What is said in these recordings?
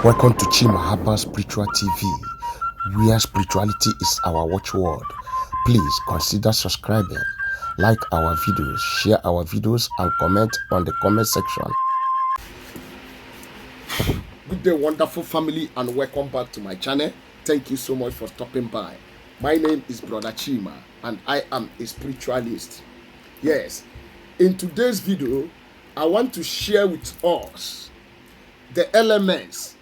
Welcome to Chimahaba Spiritual TV, where spirituality is our watchword. Please consider subscribing, like our videos, share our videos, and comment on the comment section. Good day, wonderful family, and welcome back to my channel. Thank you so much for stopping by. My name is Brother Chima, and I am a spiritualist. Yes, in today's video, I want to share with us the elements,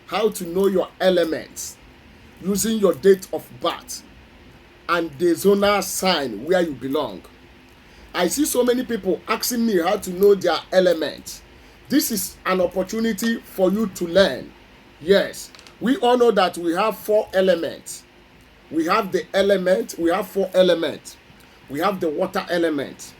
how to know your elements using your date of birth and the zonal sign where you belong. I see so many people asking me how to know their elements. This is an opportunity for you to learn. Yes, we all know that we have 4 elements. We have the element, we have 4 elements. We have the water element,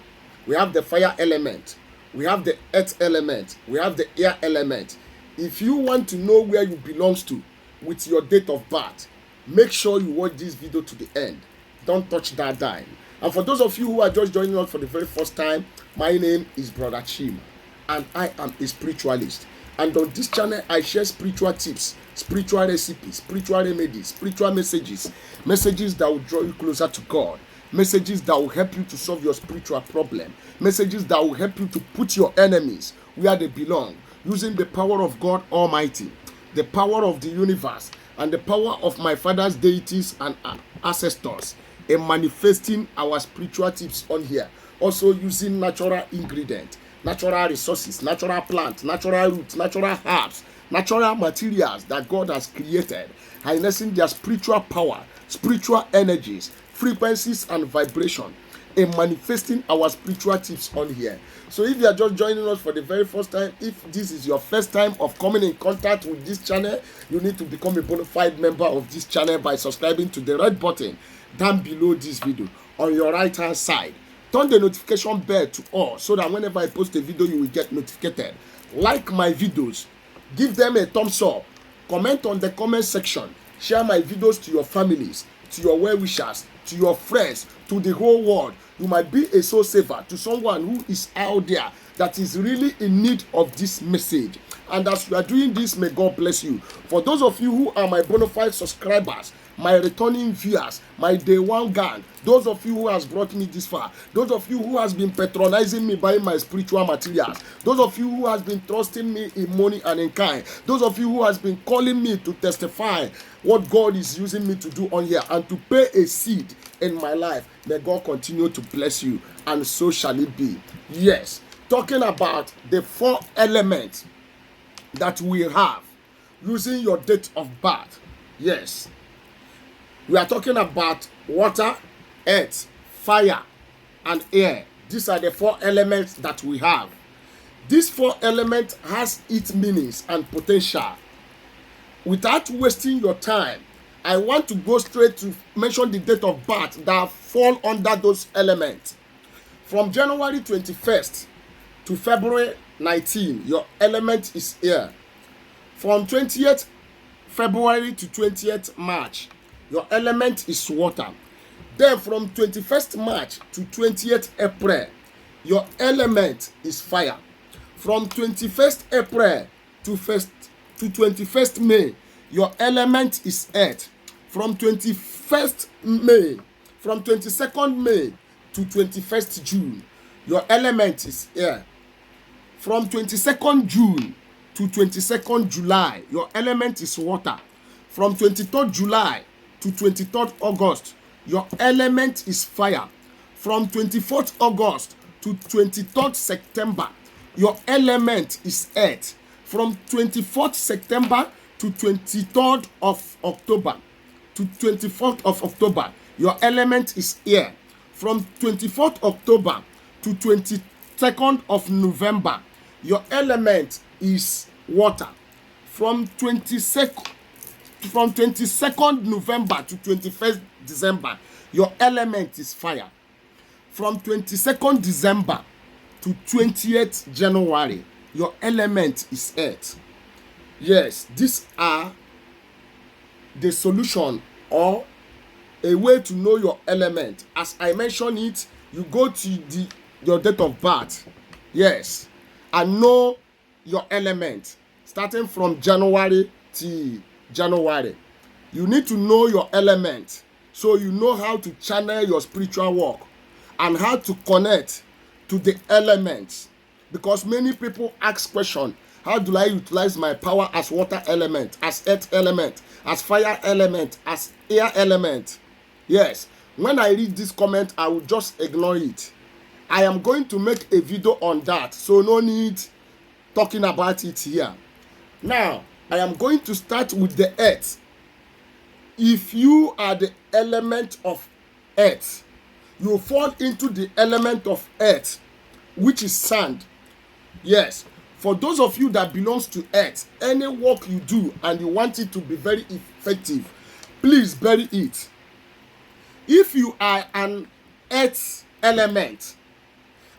we have the fire element, we have the earth element, we have the air element. If you want to know where you belong to with your date of birth, make sure you watch this video to the end. Don't touch that dime. And for those of you who are just joining us for the very first time, my name is Brother Chima, and I am a spiritualist. And on this channel, I share spiritual tips, spiritual recipes, spiritual remedies, spiritual messages that will draw you closer to God, messages that will help you to solve your spiritual problem, messages that will help you to put your enemies where they belong, using the power of God Almighty, the power of the universe, and the power of my father's deities and ancestors in manifesting our spiritual tips on here. Also using natural ingredients, natural resources, natural plants, natural roots, natural herbs, natural materials that God has created, harnessing their spiritual power, spiritual energies, frequencies, and vibration in manifesting our spiritual tips on here. So if you are just joining us for the very first time, if this is your first time of coming in contact with this channel, you need to become a bona fide member of this channel by subscribing to the red button down below this video on your right hand side. Turn the notification bell to all so that whenever I post a video, you will get notified. Like my videos, give them a thumbs up, comment on the comment section, share my videos to your families, to your well-wishers, to your friends, to the whole world. You might be a soul saver to someone who is out there that is really in need of this message. And as you are doing this, may God bless you. For those of you who are my bona fide subscribers, my returning viewers, my day one gang, those of you who has brought me this far, those of you who has been patronizing me buying my spiritual materials, those of you who has been trusting me in money and in kind, those of you who has been calling me to testify what God is using me to do on here and to pay a seed in my life, may God continue to bless you, and so shall it be. Yes, talking about the 4 elements that we have using your date of birth. Yes, we are talking about water, earth, fire, and air. These are the 4 elements that we have. These 4 elements has its meanings and potential. Without wasting your time, I want to go straight to mention the date of birth that fall under those elements. From January 21st to February 19, your element is air. From 20th February to 20th March, your element is water. Then from 21st March to 20th April, your element is fire. From 21st April to 21st May, your element is earth. From 22nd May to 21st June, your element is air. From 22nd June to 22nd July, your element is water. From 23rd July to 23rd August, your element is fire. From 24th August to 23rd September, your element is earth. From 24th September to 23rd of October to 24th of October, your element is air. From 24th October to 22nd of November, your element is water. From 22nd November to 21st December, your element is fire. From 22nd December to 20th January, your element is earth. Yes, these are the solution or a way to know your element. As I mentioned it, you go to your date of birth. Yes, and know your element. Starting from January till January. You need to know your element, so you know how to channel your spiritual work and how to connect to the elements. Because many people ask question, how do I utilize my power as water element, as earth element, as fire element, as air element? Yes, when I read this comment, I will just ignore it. I am going to make a video on that, so no need talking about it here. Now, I am going to start with the earth. If you are the element of earth, you fall into the element of earth, which is sand. Yes, for those of you that belongs to earth, any work you do and you want it to be very effective, please bury it. If you are an earth element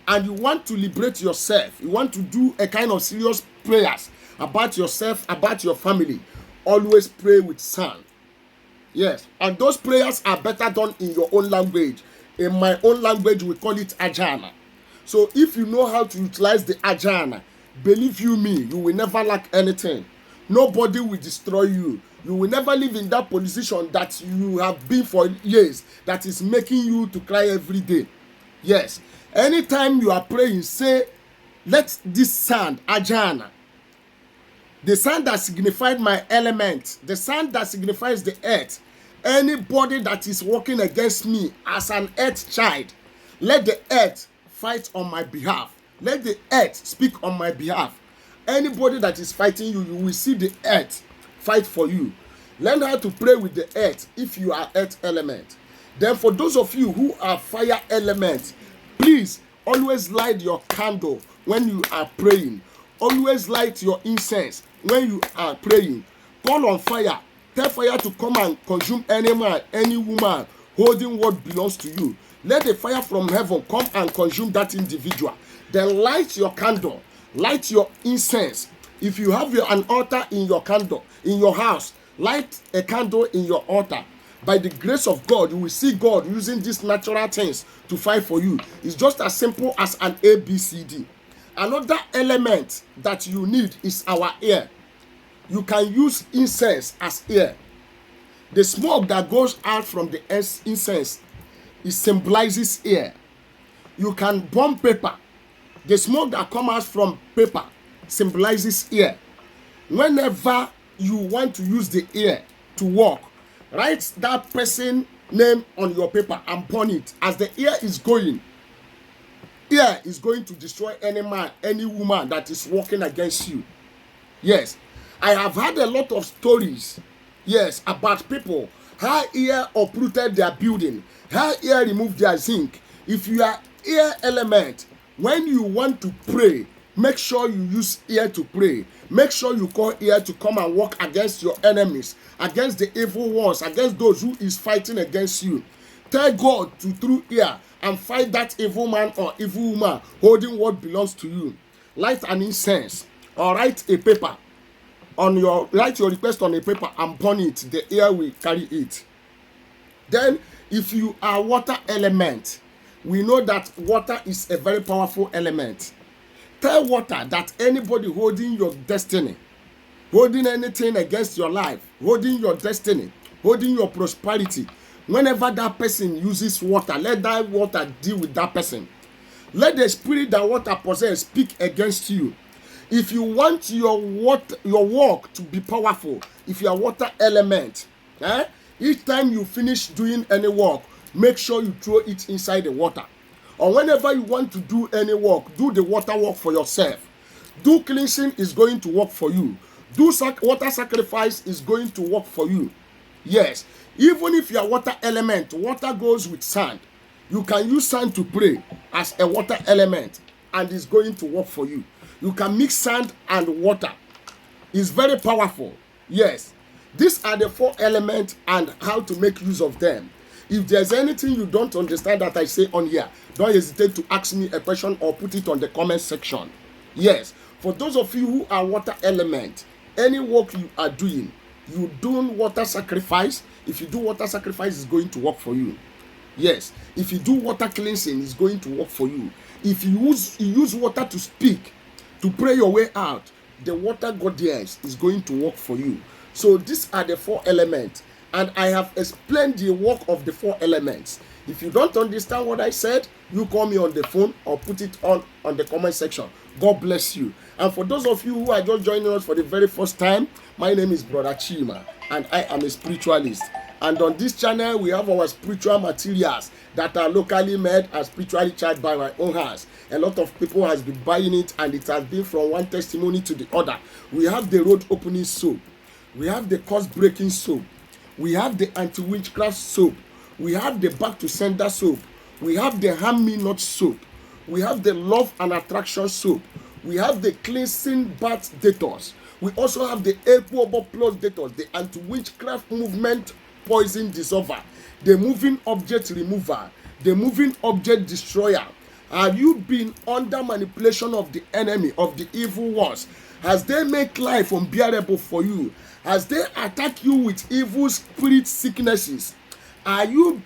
and you want to liberate yourself, you want to do a kind of serious prayers about yourself, about your family, always pray with sand. Yes, and those prayers are better done in your own language. In my own language, we call it ajana. So if you know how to utilize the ajana, believe you me, you will never lack anything. Nobody will destroy you. You will never live in that position that you have been for years, that is making you to cry every day. Yes, anytime you are praying, say, let this sand, ajana, the sand that signified my element, the sand that signifies the earth, anybody that is working against me as an earth child, let the earth fight on my behalf. Let the earth speak on my behalf. Anybody that is fighting you, you will see the earth fight for you. Learn how to pray with the earth if you are earth element. Then for those of you who are fire element, please always light your candle when you are praying. Always light your incense when you are praying. Call on fire. Tell fire to come and consume any man, any woman holding what belongs to you. Let the fire from heaven come and consume that individual. Then light your candle. Light your incense. If you have an altar in your candle, in your house, light a candle in your altar. By the grace of God, you will see God using these natural things to fight for you. It's just as simple as an ABCD. Another element that you need is our ear. You can use incense as ear. The smoke that goes out from the incense, it symbolizes ear. You can burn paper. The smoke that comes out from paper symbolizes ear. Whenever you want to use the ear to walk, write that person name on your paper and burn it. As the ear is going to destroy any man, any woman that is walking against you. Yes, I have had a lot of stories, yes, about people, how ear uprooted their building, how ear removed their zinc. If you are ear element, when you want to pray, make sure you use ear to pray. Make sure you call ear to come and walk against your enemies, against the evil ones, against those who is fighting against you. Tell God to through ear and fight that evil man or evil woman holding what belongs to you. Light an incense or write a paper write your request on a paper and burn it. The ear will carry it. Then if you are water element, we know that water is a very powerful element. Tell water that anybody holding your destiny, holding anything against your life, holding your destiny, holding your prosperity, whenever that person uses water, let that water deal with that person. Let the spirit that water possess speak against you. If you want your work to be powerful, if you are water element, each time you finish doing any work, make sure you throw it inside the water. Or whenever you want to do any work, do the water work for yourself. Do cleansing is going to work for you. Do water sacrifice is going to work for you. Yes, even if you are water element, water goes with sand. You can use sand to pray as a water element and it's going to work for you. You can mix sand and water. It's very powerful. Yes, these are the 4 elements and how to make use of them. If there's anything you don't understand that I say on here, don't hesitate to ask me a question or put it on the comment section. Yes, for those of you who are water element, any work you are doing, you do water sacrifice. If you do water sacrifice, it's going to work for you. Yes, if you do water cleansing, it's going to work for you. If you use water to speak, to pray your way out, the water goddess is going to work for you. So these are the 4 elements, and I have explained the work of the 4 elements. If you don't understand what I said, you call me on the phone or put it on the comment section. God bless you. And for those of you who are just joining us for the very first time, my name is Brother Chima, and I am a spiritualist. And on this channel, we have our spiritual materials that are locally made and spiritually charged by my own hands. A lot of people has been buying it, and it has been from one testimony to the other. We have the road opening soap. We have the curse breaking soap. We have the anti-witchcraft soap. We have the back to sender soap. We have the harm me not soap. We have the love and attraction soap. We have the cleansing bath detox. We also have the Equobo Plus detox, the anti-witchcraft movement poison dissolver, the moving object remover, the moving object destroyer. Have you been under manipulation of the enemy, of the evil ones? Has they make life unbearable for you? Has they attacked you with evil spirit sicknesses? Have you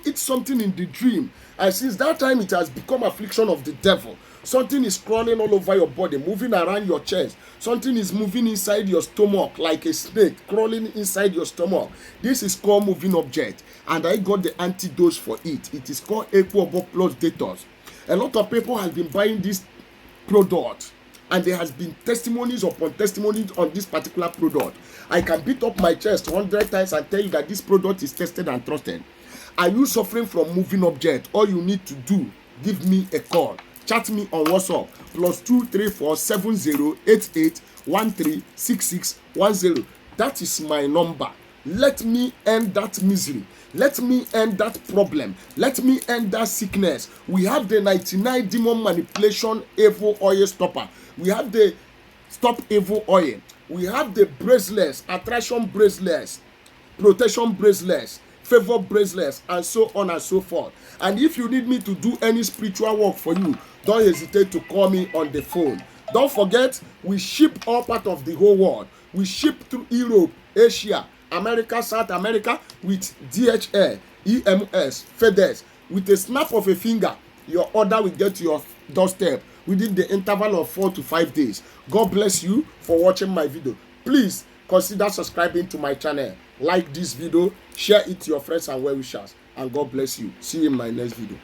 eat something in the dream, and since that time it has become affliction of the devil? Something is crawling all over your body, moving around your chest. Something is moving inside your stomach like a snake, crawling inside your stomach. This is called moving object, and I got the antidote for it. It is called Equobo Plus Detox. A lot of people have been buying this product, and there has been testimonies upon testimonies on this particular product. I can beat up my chest 100 times and tell you that this product is tested and trusted. Are you suffering from moving object? All you need to do, give me a call. Chat me on WhatsApp +2347088136610. That is my number. Let me end that misery. Let me end that problem. Let me end that sickness. We have the 99 demon manipulation evil oil stopper. We have the stop evil oil. We have the bracelets, attraction bracelets, protection bracelets, favor bracelets, and so on and so forth. And if you need me to do any spiritual work for you, don't hesitate to call me on the phone. Don't forget, we ship all part of the whole world. We ship through Europe, Asia, America, South America with DHL, EMS, FedEx. With a snap of a finger, your order will get to your doorstep within the interval of 4 to 5 days. God bless you for watching my video. Please consider subscribing to my channel. Like this video, share it to your friends and well wishers, and God bless you. See you in my next video.